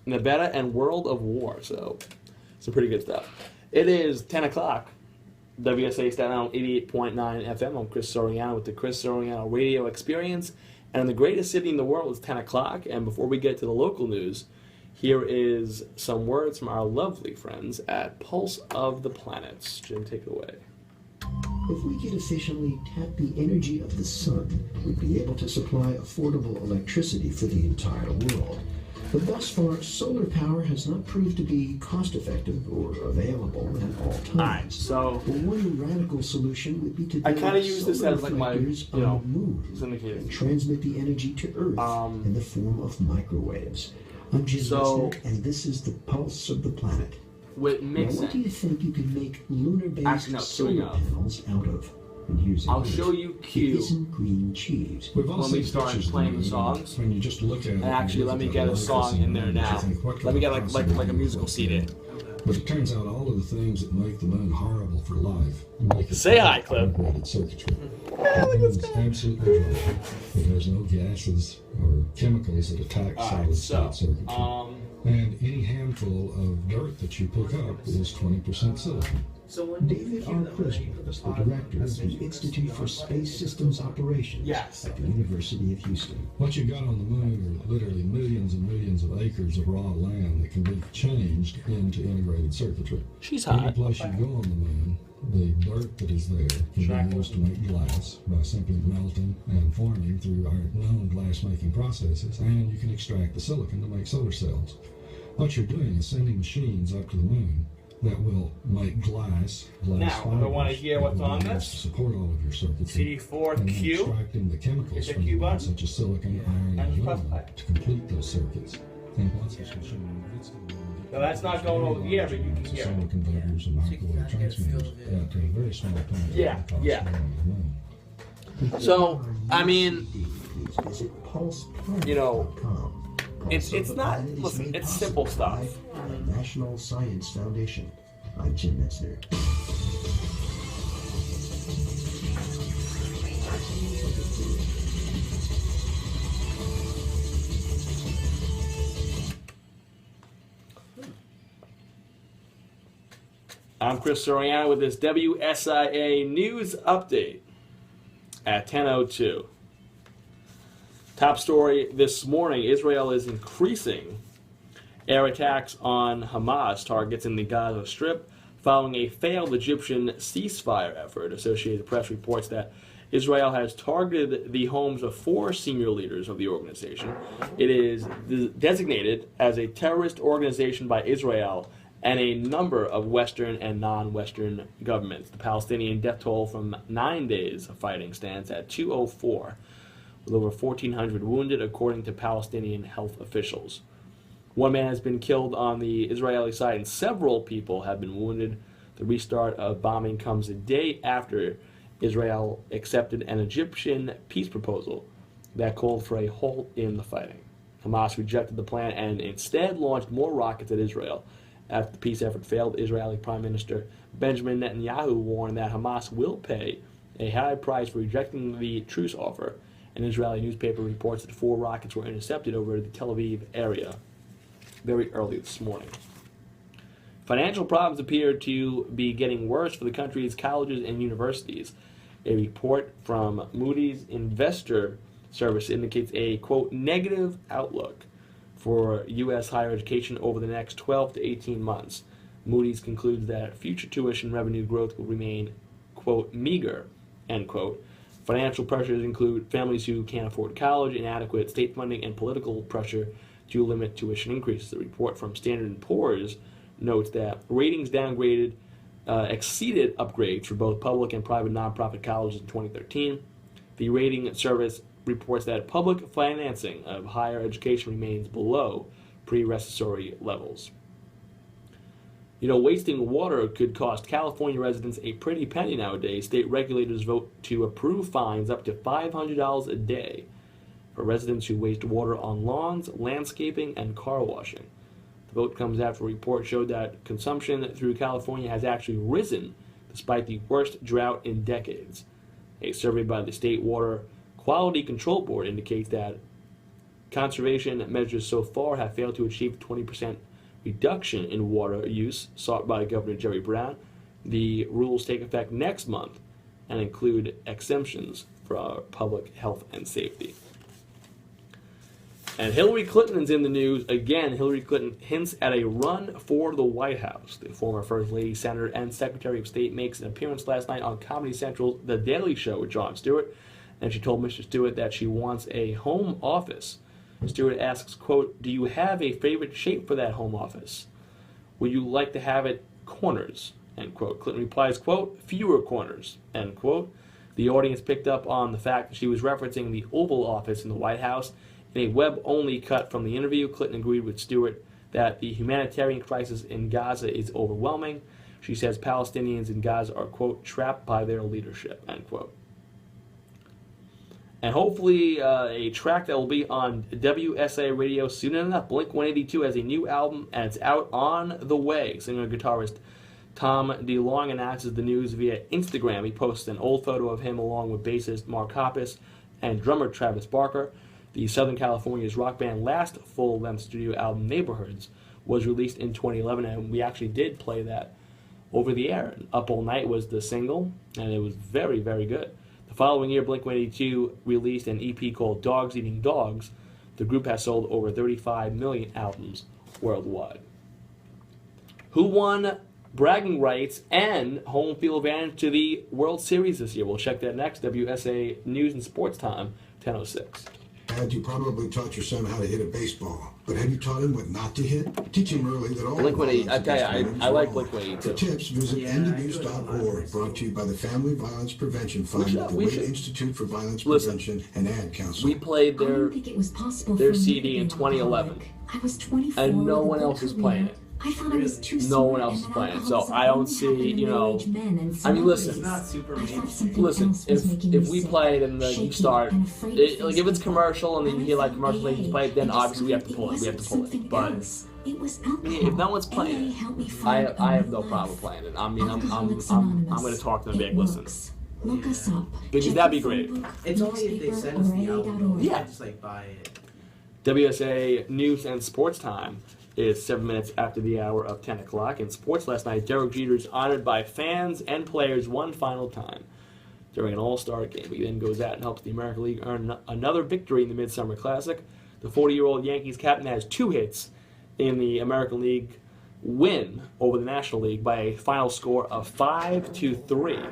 Nevada, and World of War. So, some pretty good stuff. It is 10 o'clock. WSIA Staten Island 88.9 FM. I'm Chris Soriano with the Chris Soriano Radio Experience. And in the greatest city in the world, it's 10 o'clock. And before we get to the local news, here is some words from our lovely friends at Pulse of the Planets. Jim, take it away. If we could efficiently tap the energy of the sun, we'd be able to supply affordable electricity for the entire world. But thus far, solar power has not proved to be cost-effective or available at all times. Alright, so one radical solution would be to I kind of use this as like my, on the moon syndicated. and transmit the energy to Earth in the form of microwaves. I'm Jim Metzner, and this is the Pulse of the Planet. With mixing. Now, what do you think you could make lunar-based solar panels out of? I'll show you Q green cheese. when we start playing the songs. When you just look at it, and actually, let me get a song in there now. Let me get like a musical CD. But it turns out all of the things that make the moon horrible for life make it Say hi, Clip. Circuitry. It's absolutely dry. It has no gases or chemicals that attack solid-state circuitry. And any handful of dirt that you pick up is 20% silicon. David R. Krisner is the director of the Institute for Space Systems Operations at the University of Houston. What you got on the moon are literally millions and millions of acres of raw land that can be changed into integrated circuitry. She's hot. Any place you go on the moon, the dirt that is there can be used to make glass by simply melting and forming through our known glass-making processes, and you can extract the silicon to make solar cells. What you're doing is sending machines up to the moon that will make glass now, fibers I want to hear what's on this. to support all of your circuitry. T4Q. And then extracting the chemicals from Q them, button? such as silicon, iron, and press aluminum, play. to complete those circuits. And once this machine gets to the moon, So that's not going over here, but you can hear solar it. converters and microwave transmitters to a very small plant. Yeah. So, I mean, you know, it's not, listen, it's simple stuff. National Science Foundation. I'm Jim Metzner. I'm Chris Soriano with this WSIA News Update at 10:02. Top story this morning, Israel is increasing air attacks on Hamas targets in the Gaza Strip following a failed Egyptian ceasefire effort. Associated Press reports that Israel has targeted the homes of 4 senior leaders of the organization. It is designated as a terrorist organization by Israel and a number of Western and non-Western governments. The Palestinian death toll from 9 days of fighting stands at 204, with over 1,400 wounded, according to Palestinian health officials. One man has been killed on the Israeli side, and several people have been wounded. The restart of bombing comes a day after Israel accepted an Egyptian peace proposal that called for a halt in the fighting. Hamas rejected the plan and instead launched more rockets at Israel. After the peace effort failed, Israeli Prime Minister Benjamin Netanyahu warned that Hamas will pay a high price for rejecting the truce offer. An Israeli newspaper reports that 4 rockets were intercepted over the Tel Aviv area very early this morning. Financial problems appear to be getting worse for the country's colleges and universities. A report from Moody's Investor Service indicates a, quote, negative outlook for U.S. higher education over the next 12 to 18 months. Moody's concludes that future tuition revenue growth will remain, quote, meager, end quote. Financial pressures include families who can't afford college, inadequate state funding, and political pressure to limit tuition increases. The report from Standard & Poor's notes that ratings downgraded exceeded upgrades for both public and private nonprofit colleges in 2013. The rating service reports that public financing of higher education remains below pre-recessionary levels. You know, wasting water could cost California residents a pretty penny nowadays. State regulators vote to approve fines up to $500 a day for residents who waste water on lawns, landscaping, and car washing. The vote comes after a report showed that consumption through California has actually risen despite the worst drought in decades. A survey by the State Water Quality Control Board indicates that conservation measures so far have failed to achieve 20% reduction in water use sought by Governor Jerry Brown. The rules take effect next month and include exemptions for public health and safety. And Hillary Clinton's in the news again. Hillary Clinton hints at a run for the White House. The former First Lady, Senator, and Secretary of State makes an appearance last night on Comedy Central's The Daily Show with Jon Stewart, and she told Mr. Stewart that she wants a home office. Stewart asks, quote, "Do you have a favorite shape for that home office? Would you like to have it corners?" End quote. Clinton replies, quote, "Fewer corners," end quote. The audience picked up on the fact that she was referencing the Oval Office in the White House. In a web-only cut from the interview, Clinton agreed with Stewart that the humanitarian crisis in Gaza is overwhelming. She says Palestinians in Gaza are, quote, "trapped by their leadership," end quote. And hopefully a track that will be on WSIA Radio soon enough. Blink-182 has a new album, and it's out on the way. Singer and guitarist Tom DeLonge announces the news via Instagram. He posts an old photo of him along with bassist Mark Hoppus and drummer Travis Barker. The Southern California's rock band last full-length studio album, Neighborhoods, was released in 2011, and we actually did play that over the air. Up All Night was the single, and it was very, very good. The following year, Blink-182 released an EP called Dogs Eating Dogs. The group has sold over 35 million albums worldwide. Who won bragging rights and home field advantage to the World Series this year? We'll check that next. WSA News and Sports Time, 10:06. Dad, you probably taught your son how to hit a baseball, but have you taught him what not to hit? Teach him early that all Blink-182. violence Okay, against I like wrong. Blink-182. For tips, visit endabuse.org, brought to you by the Family Violence Prevention Fund, the Wade Institute for Violence Prevention, and Ad Council. We played I didn't think it was possible their for me CD to in be an 2011. alcoholic. I was 24 and no with a one good else is career. playing it. I thought I was too No smart one else and is that playing it, so alcoholism I don't only see, happened you in know. middle-aged men and I mean, listen. celebrities. It's not super I thought mainstream. something Listen, else was making if me we sick, play it and you shaky start, and afraid to like if it's face commercial and then you people. hear like I commercial found things AA. play, then I obviously we have to discovered pull it. We have to pull it. something But else. It was I mean, if no one's playing AA it, helped me find a I have new no life. problem playing it. I mean, I'm Alcoholics going Anonymous. to talk to them It big. Listen, works. Look us up. Because Check that'd be the phone great. book, It's only if they newspaper, send us or the album. AA.org. You Yeah. can't just like buy it. WSA News and Sports Time is 7 minutes after the hour of 10 o'clock. In sports last night, Derek Jeter is honored by fans and players one final time during an all-star game. He then goes out and helps the American League earn another victory in the Midsummer Classic. The 40-year-old Yankees captain has 2 hits in the American League win over the National League by a final score of 5-3.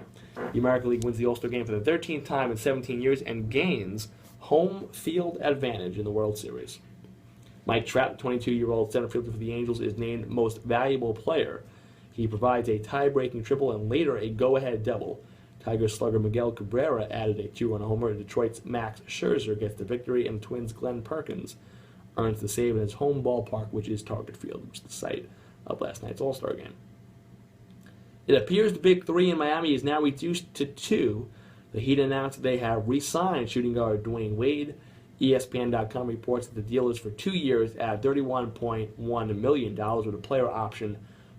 The American League wins the All-Star game for the 13th time in 17 years and gains home field advantage in the World Series. Mike Trout, 22-year-old center fielder for the Angels, is named Most Valuable Player. He provides a tie-breaking triple and later a go-ahead double. Tigers slugger Miguel Cabrera added a 2-run homer. Detroit's Max Scherzer gets the victory, and Twins' Glenn Perkins earns the save in his home ballpark, which is Target Field, which is the site of last night's All-Star game. It appears the Big Three in Miami is now reduced to 2. The Heat announced they have re-signed shooting guard Dwayne Wade. ESPN.com reports that the deal is for 2 years at $31.1 million with a player option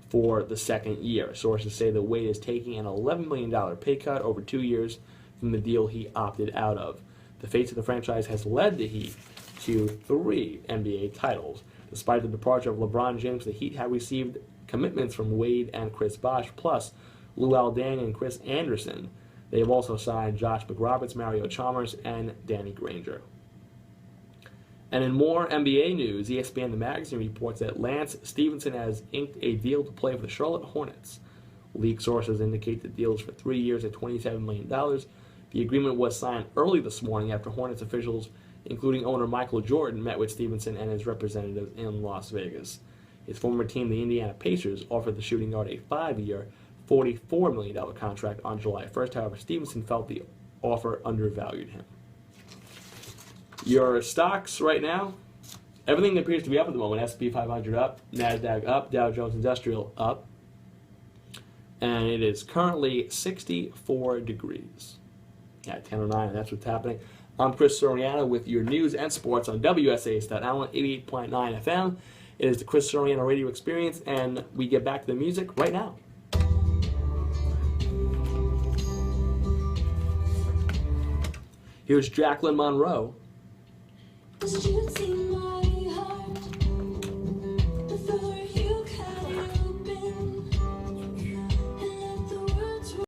for the second year. Sources say that Wade is taking an $11 million pay cut over 2 years from the deal he opted out of. The fate of the franchise has led the Heat to 3 NBA titles. Despite the departure of LeBron James, the Heat have received commitments from Wade and Chris Bosh, plus Lou Aldang and Chris Anderson. They have also signed Josh McRoberts, Mario Chalmers, and Danny Granger. And in more NBA news, ESPN The Magazine reports that Lance Stevenson has inked a deal to play for the Charlotte Hornets. League sources indicate the deal is for 3 years at $27 million. The agreement was signed early this morning after Hornets officials, including owner Michael Jordan, met with Stevenson and his representatives in Las Vegas. His former team, the Indiana Pacers, offered the shooting guard a 5-year, $44 million contract on July 1st. However, Stevenson felt the offer undervalued him. Your stocks right now, everything appears to be up at the moment. S&P 500 up, NASDAQ up, Dow Jones Industrial up. And it is currently 64 degrees at 10:09, and that's what's happening. I'm Chris Soriano with your news and sports on WSIA Staten Island 88.9 FM. It is the Chris Soriano Radio Experience, and we get back to the music right now. Here's Jacqueline Monroe shooting